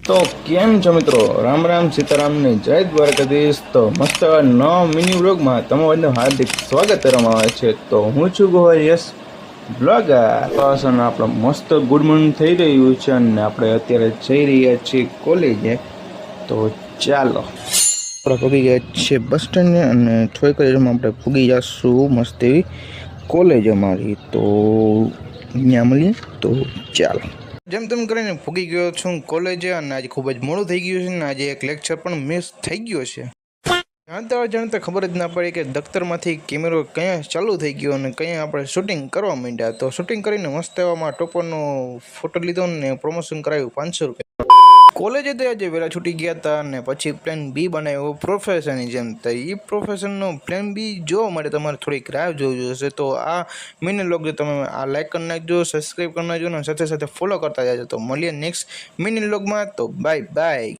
તો કેમ છો મિત્રો? રામ રામ સીતારામ ને જય દ્વારકાધીશ। તો મસ્ત નવા મિની વ્લોગમાં તમારું હાર્દિક સ્વાગત કરવામાં આવે છે। તો હું છું ગોહર યસ બ્લોગર। તો આપણે મસ્ત ગુડ મોર્નિંગ થઈ રહ્યું છે અને આપણે અત્યારે જઈ રહ્યા છીએ કોલેજે। તો ચાલો આપણે પૂગી ગયા છીએ બસ સ્ટેન્ડે અને થોડીક વારમાં આપણે પૂગી જઈશું મસ્ત એવી કોલેજ અમારી। તો ત્યાં મળીએ। તો ચાલો જેમ તેમ કરીને પૂગી ગયો છું કોલેજે અને આજે ખૂબ જ મોડું થઈ ગયું છે ને આજે એક લેક્ચર પણ મિસ થઈ ગયો છે। જાણતા ખબર જ ના પડી કે દફતરમાંથી કેમેરો ક્યાં ચાલુ થઈ ગયો અને ક્યાં આપણે શૂટિંગ કરવા માંડ્યા। તો શૂટિંગ કરીને મસ્ત એવામાં ટોપરનો ફોટો લીધો ને પ્રમોશન કરાવ્યું 500 રૂપિયા। કોલેજે તો આજે વહેલા છૂટી ગયા હતા અને પછી પ્લાન બી બનાવ્યો પ્રોફેશનની જેમ। તો એ પ્રોફેશનનો પ્લાન બી જોવા માટે તમારે થોડીક રાહ જોવી જોઈશે। તો આ મિની વ્લોગ જો તમે આ લાઈક કરી નાખજો, સબસ્ક્રાઈબ કરી નાખજો અને સાથે સાથે ફોલો કરતા જાજો। તો મળીએ નેક્સ્ટ મિની વ્લોગમાં। તો બાય બાય।